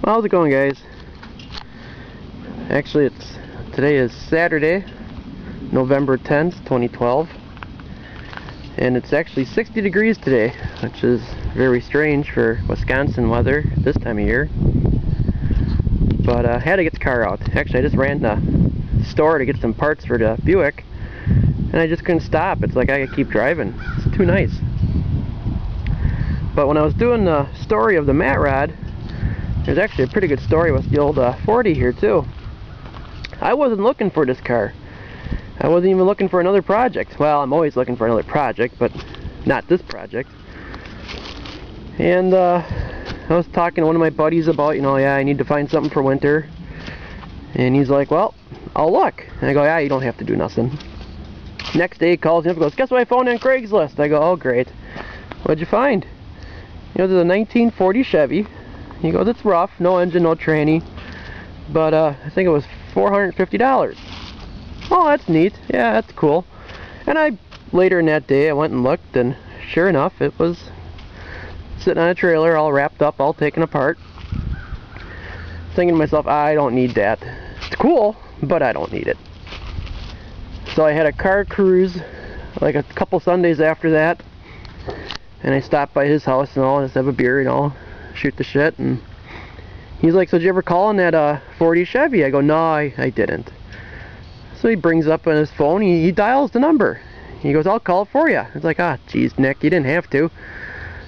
How's it going, guys? Actually, today is Saturday, November 10th, 2012, and it's actually 60 degrees today, which is very strange for Wisconsin weather this time of year. But I had to get the car out. Actually, I just ran to the store to get some parts for the Buick, and I just couldn't stop. It's like I could keep driving. It's too nice. But when I was doing the story of the mat rod, there's actually a pretty good story with the old 40 here too. I wasn't looking for this car. I wasn't even looking for another project. Well, I'm always looking for another project, but not this project. And I was talking to one of my buddies about, yeah, I need to find something for winter. And he's like, well, I'll look. And I go, yeah, you don't have to do nothing. Next day he calls me up and goes, guess what I found on Craigslist? I go, oh great. What'd you find? There's a 1940 Chevy. He goes, it's rough, no engine, no tranny, but I think it was $450. Oh, that's neat. Yeah, that's cool. And later in that day, I went and looked, and sure enough, it was sitting on a trailer, all wrapped up, all taken apart. Thinking to myself, I don't need that. It's cool, but I don't need it. So I had a car cruise, like a couple Sundays after that, and I stopped by his house and all, just have a beer, shoot the shit. And he's like, so did you ever call on that 40 Chevy? I go, no, I didn't. So he brings up on his phone, he dials the number. He goes, I'll call it for you. It's like, geez, Nick, you didn't have to.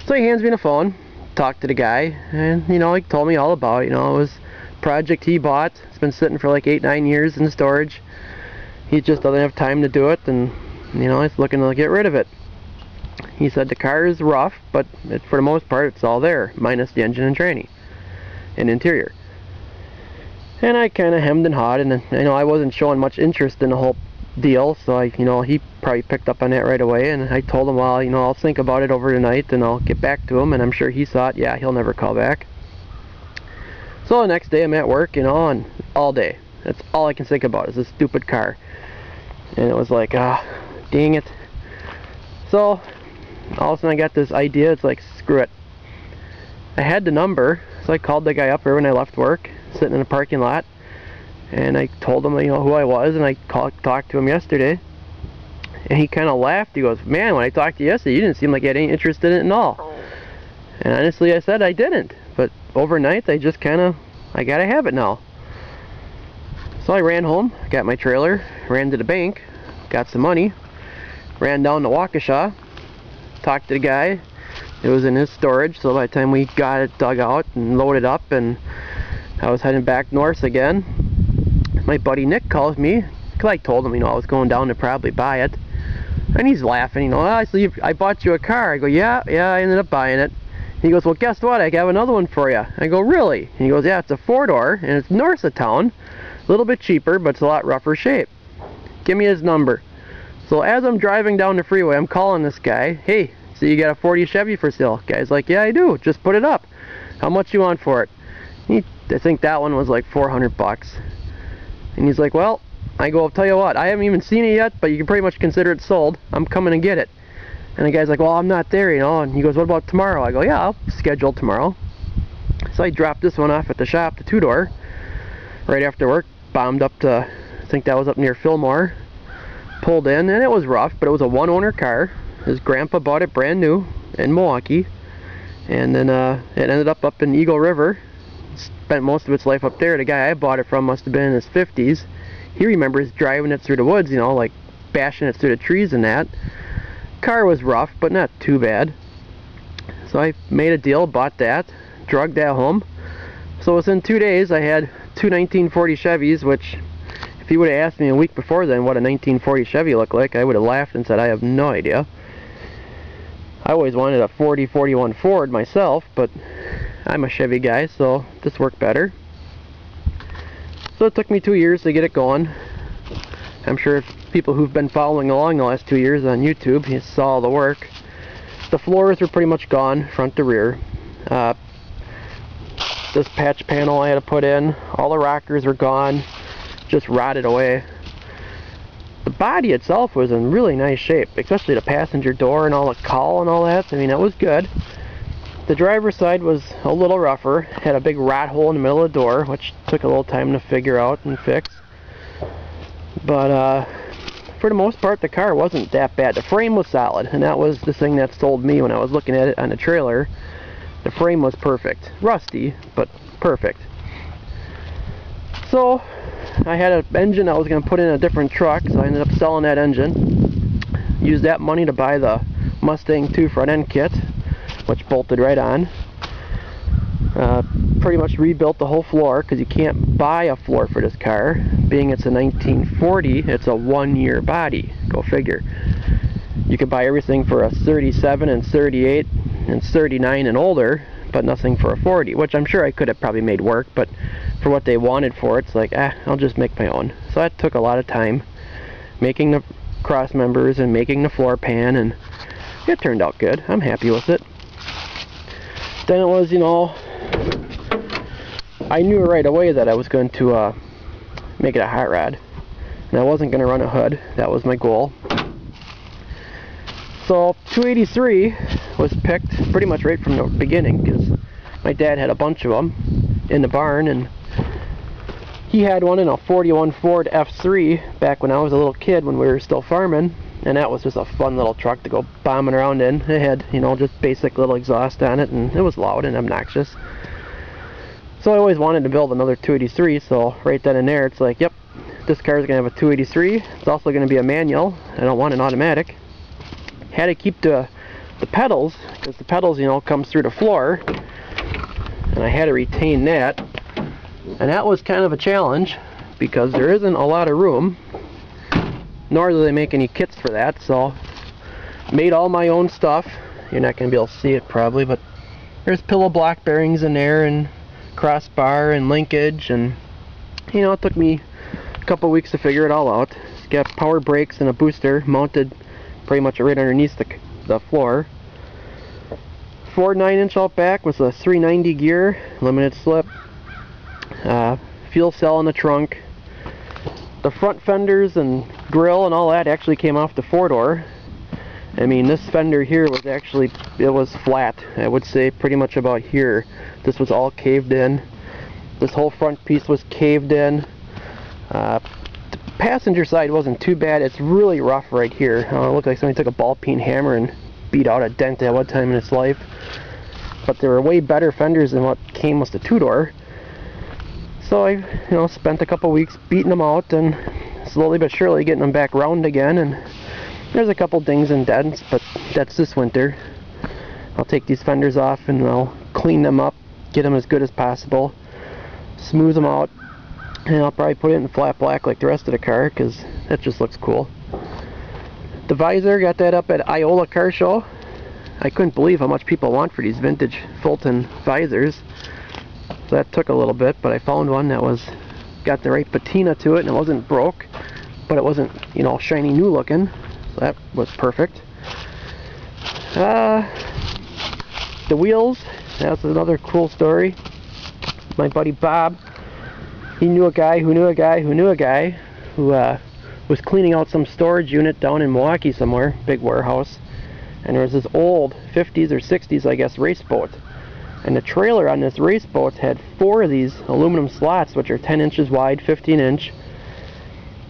So he hands me the phone, talked to the guy, and he told me all about it. It was a project he bought. It's been sitting for like 8-9 years in storage. He just doesn't have time to do it, and he's looking to get rid of it. He said the car is rough, but for the most part it's all there, minus the engine and tranny and interior. And I kind of hemmed and hawed, and I wasn't showing much interest in the whole deal, so he probably picked up on that right away. And I told him, well, I'll think about it over tonight and I'll get back to him. And I'm sure he thought, yeah, he'll never call back. So the next day I'm at work, and all day, that's all I can think about is this stupid car. And it was like, dang it. So all of a sudden I got this idea. It's like, screw it. I had the number, so I called the guy up there when I left work, sitting in a parking lot, and I told him who I was, and I talked to him yesterday, and he kind of laughed. He goes, man, when I talked to you yesterday, you didn't seem like you had any interest in it at all. And honestly, I said I didn't, but overnight I just I gotta have it now. So I ran home, got my trailer, ran to the bank, got some money, ran down to Waukesha, talked to the guy. It was in his storage, so by the time we got it dug out and loaded up, and I was heading back north again, my buddy Nick calls me, because I told him, I was going down to probably buy it, and he's laughing, I see I bought you a car. I go, yeah, I ended up buying it. He goes, well, guess what, I have another one for you. I go, really? And he goes, yeah, it's a 4-door, and it's north of town, a little bit cheaper, but it's a lot rougher shape. Give me his number. So as I'm driving down the freeway, I'm calling this guy, hey, so you got a 40 Chevy for sale? Guy's like, yeah, I do, just put it up. How much you want for it? I think that one was like $400. And he's like, well, I go, I'll tell you what, I haven't even seen it yet, but you can pretty much consider it sold. I'm coming to get it. And the guy's like, well, I'm not there, and he goes, what about tomorrow? I go, yeah, I'll schedule tomorrow. So I dropped this one off at the shop, the 2-door, right after work, bombed up to, I think that was up near Fillmore, pulled in, and it was rough, but it was a one-owner car. His grandpa bought it brand new in Milwaukee, and then it ended up in Eagle River. Spent most of its life up there. The guy I bought it from must have been in his 50s. He remembers driving it through the woods, like bashing it through the trees and that. Car was rough, but not too bad. So I made a deal, bought that, drugged that home. So within 2 days I had two 1940 Chevys, which if he would have asked me a week before then what a 1940 Chevy looked like, I would have laughed and said I have no idea. I always wanted a 40-41 Ford myself, but I'm a Chevy guy, so this worked better. So it took me 2 years to get it going. I'm sure if people who've been following along the last 2 years on YouTube, you saw all the work. The floors were pretty much gone, front to rear. This patch panel I had to put in, all the rockers were gone, just rotted away. The body itself was in really nice shape, especially the passenger door and all the cowl and all that. I mean, that was good. The driver's side was a little rougher, had a big rat hole in the middle of the door, which took a little time to figure out and fix. But for the most part, the car wasn't that bad. The frame was solid, and that was the thing that sold me when I was looking at it on the trailer. The frame was perfect. Rusty, but perfect. So I had an engine I was going to put in a different truck, so I ended up selling that engine. Used that money to buy the Mustang 2 front end kit, which bolted right on. Pretty much rebuilt the whole floor, because you can't buy a floor for this car. Being it's a 1940, it's a 1-year body. Go figure. You could buy everything for a 37 and 38 and 39 and older, but nothing for a 40, which I'm sure I could have probably made work, but for what they wanted for it, it's like, I'll just make my own. So that took a lot of time, making the cross members and making the floor pan, and it turned out good. I'm happy with it. Then it was, you know, I knew right away that I was going to make it a hot rod, and I wasn't going to run a hood. That was my goal. So 283 was picked pretty much right from the beginning, because my dad had a bunch of them in the barn, and he had one in a 41 Ford F3 back when I was a little kid, when we were still farming, and that was just a fun little truck to go bombing around in. It had, you know, just basic little exhaust on it, and it was loud and obnoxious. So I always wanted to build another 283, so right then and there it's like, yep, this car is going to have a 283. It's also going to be a manual. I don't want an automatic. Had to keep the pedals, because the pedals, you know, comes through the floor, and I had to retain that. And that was kind of a challenge, because there isn't a lot of room, nor do they make any kits for that. So made all my own stuff. You're not going to be able to see it probably, but there's pillow block bearings in there, and crossbar and linkage, and you know, it took me a couple weeks to figure it all out. It's got power brakes and a booster mounted pretty much right underneath the floor. Ford 9-inch out back with a 390 gear, limited slip, fuel cell in the trunk. The front fenders and grill and all that actually came off the 4-door. I mean, this fender here was actually, it was flat. I would say pretty much about here. This was all caved in. This whole front piece was caved in. The passenger side wasn't too bad. It's really rough right here. It looked like somebody took a ball peen hammer and beat out a dent at one time in its life. But there were way better fenders than what came with the 2-door. So I, you know, spent a couple weeks beating them out, and slowly but surely getting them back round again. And there's a couple dings and dents, but that's this winter. I'll take these fenders off and I'll clean them up, get them as good as possible, smooth them out, and I'll probably put it in flat black like the rest of the car, because that just looks cool. The visor, got that up at Iola Car Show. I couldn't believe how much people want for these vintage Fulton visors. So that took a little bit, but I found one that was got the right patina to it, and it wasn't broke, but it wasn't, you know, shiny new looking. So that was perfect. The wheels, that's another cool story. My buddy Bob, he knew a guy who knew a guy who knew a guy who was cleaning out some storage unit down in Milwaukee somewhere, big warehouse, and there was this old 50s or 60s, I guess, race boat. And the trailer on this race boat had 4 of these aluminum slots, which are 10 inches wide, 15 inch.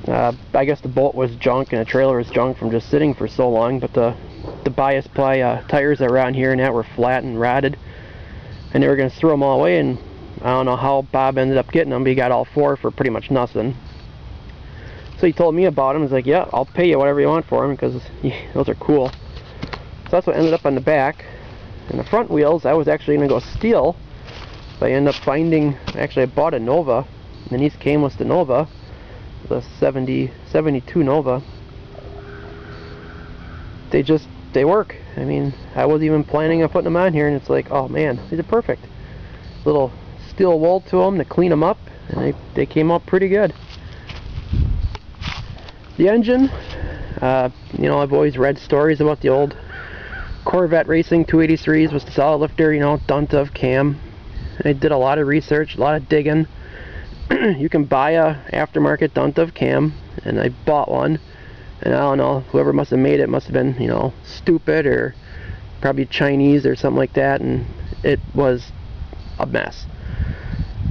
I guess the boat was junk and the trailer was junk from just sitting for so long, but the bias ply tires that were on here and that were flat and rotted, and they were going to throw them all away, and I don't know how Bob ended up getting them, but he got all 4 for pretty much nothing. So he told me about them. He's like, yeah, I'll pay you whatever you want for them, because those are cool. So that's what ended up on the back. And the front wheels, I was actually going to go steal, but I ended up finding, actually I bought a Nova, and these came with the Nova, the 72 Nova. They work. I mean, I wasn't even planning on putting them on here, and it's like, oh man, these are perfect. Little steel wool to them to clean them up, and they came out pretty good. The engine, you know, I've always read stories about the old Corvette racing 283s with the solid lifter, you know, dunt of cam. I did a lot of research, a lot of digging. You can buy a aftermarket dunt of cam, and I bought one, and I don't know, whoever must have made it must have been, you know, stupid or probably Chinese or something like that, and it was a mess.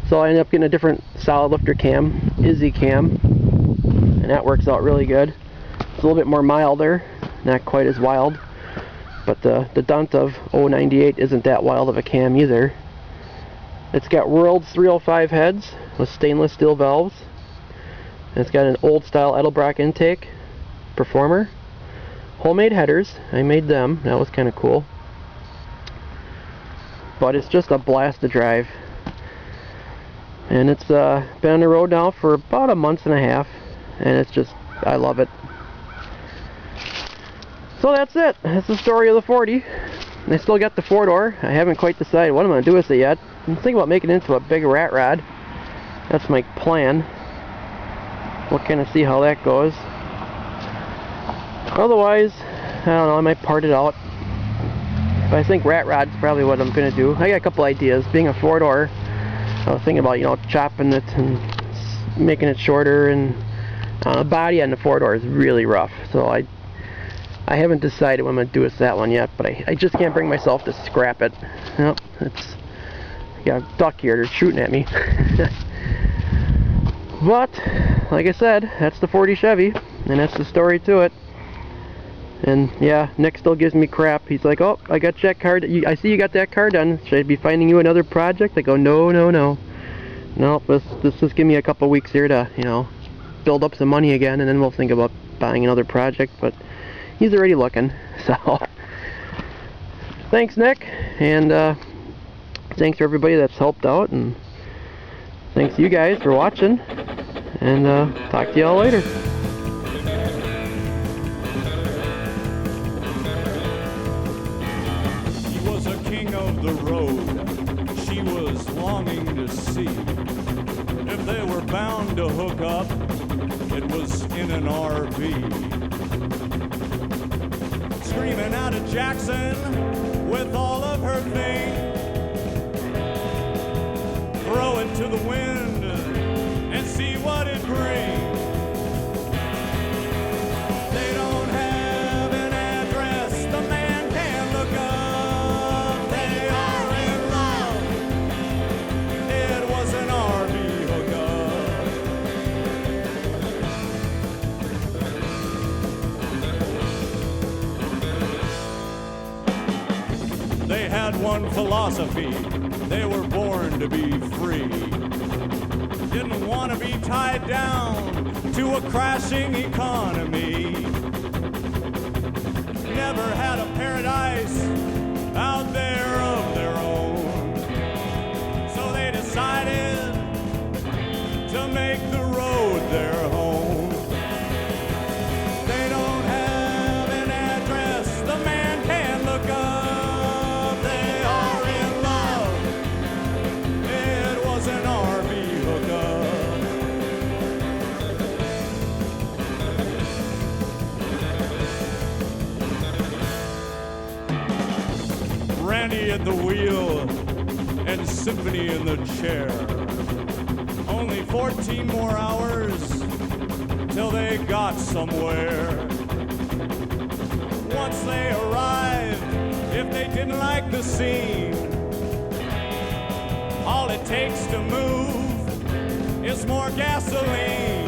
So I ended up getting a different solid lifter cam, Izzy cam, and that works out really good. It's a little bit more milder, not quite as wild, but the Dunt of 098 isn't that wild of a cam either. It's got World's 305 heads with stainless steel valves. And it's got an old style Edelbrock intake, Performer. Homemade headers, I made them, that was kind of cool. But it's just a blast to drive. And it's been on the road now for about a month and a half, and it's just, I love it. So that's it. That's the story of the 40. I still got the 4-door. I haven't quite decided what I'm going to do with it yet. I'm thinking about making it into a big rat rod. That's my plan. We'll kind of see how that goes. Otherwise, I don't know, I might part it out. But I think rat rod's probably what I'm going to do. I got a couple ideas. Being a 4-door, I was thinking about, you know, chopping it and making it shorter, and the body on the 4-door is really rough. So I haven't decided what I'm going to do with that one yet, but I just can't bring myself to scrap it. Nope, it's got a duck here, they're shooting at me. But, like I said, that's the 40 Chevy, and that's the story to it. And yeah, Nick still gives me crap. He's like, oh, I got that car. I see you got that car done. Should I be finding you another project? I go, no. Nope, let's just give me a couple weeks here to, you know, build up some money again, and then we'll think about buying another project. But he's already looking. So, thanks, Nick. And thanks for everybody that's helped out. And thanks you guys for watching. And talk to y'all later. Of the road she was longing to see. If they were bound to hook up, it was in an RV. Screaming out of Jackson with all of her things, throw it to the wind and see what it brings. They don't have an address the man can look up. They had one philosophy, they were born to be free. Didn't want to be tied down to a crashing economy. Never had a paradise out there of their own. So they decided to make the road their home. They don't have an address the man can look up. Randy at the wheel and Symphony in the chair. Only 14 more hours till they got somewhere. Once they arrived, if they didn't like the scene, all it takes to move is more gasoline.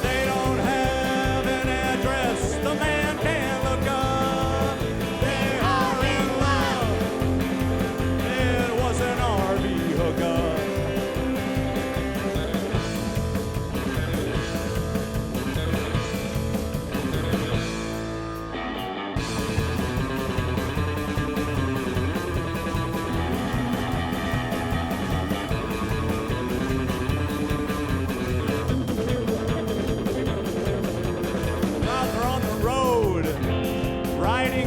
They don't have an address the man can look up.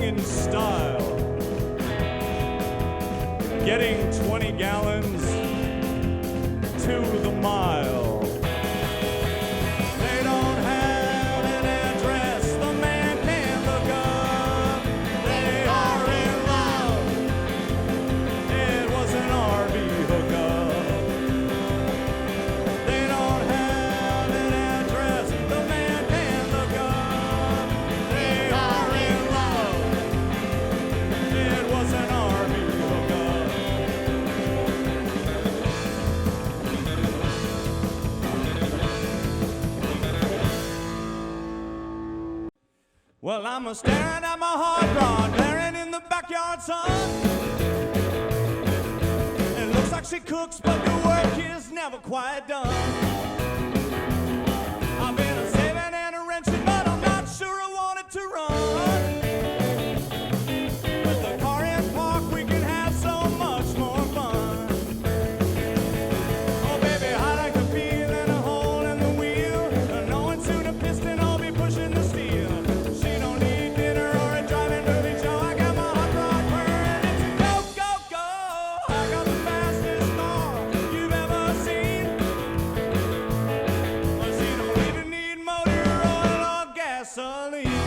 In style, getting 20 gallons to the mile. They don't have an address the man can look up. They are in love. It was an RV hookup. They don't have an address the man can look up. They are in love. It was an Well, I'm a staring at my hot rod, glaring in the backyard sun. It looks like she cooks, but the work is never quite done. I've been a saving and a wrenching, but I'm not sure I want it to run. With the car in park, we can have so much more fun. Oh, baby, I like the feel and a hole in the wheel, knowing soon a piston I'll be pushing the steel. She don't need dinner or a driving movie show. I got my hot rod purring, it's a go, go, go. I got the fastest car you've ever seen. Well, she don't even need motor oil or gasoline.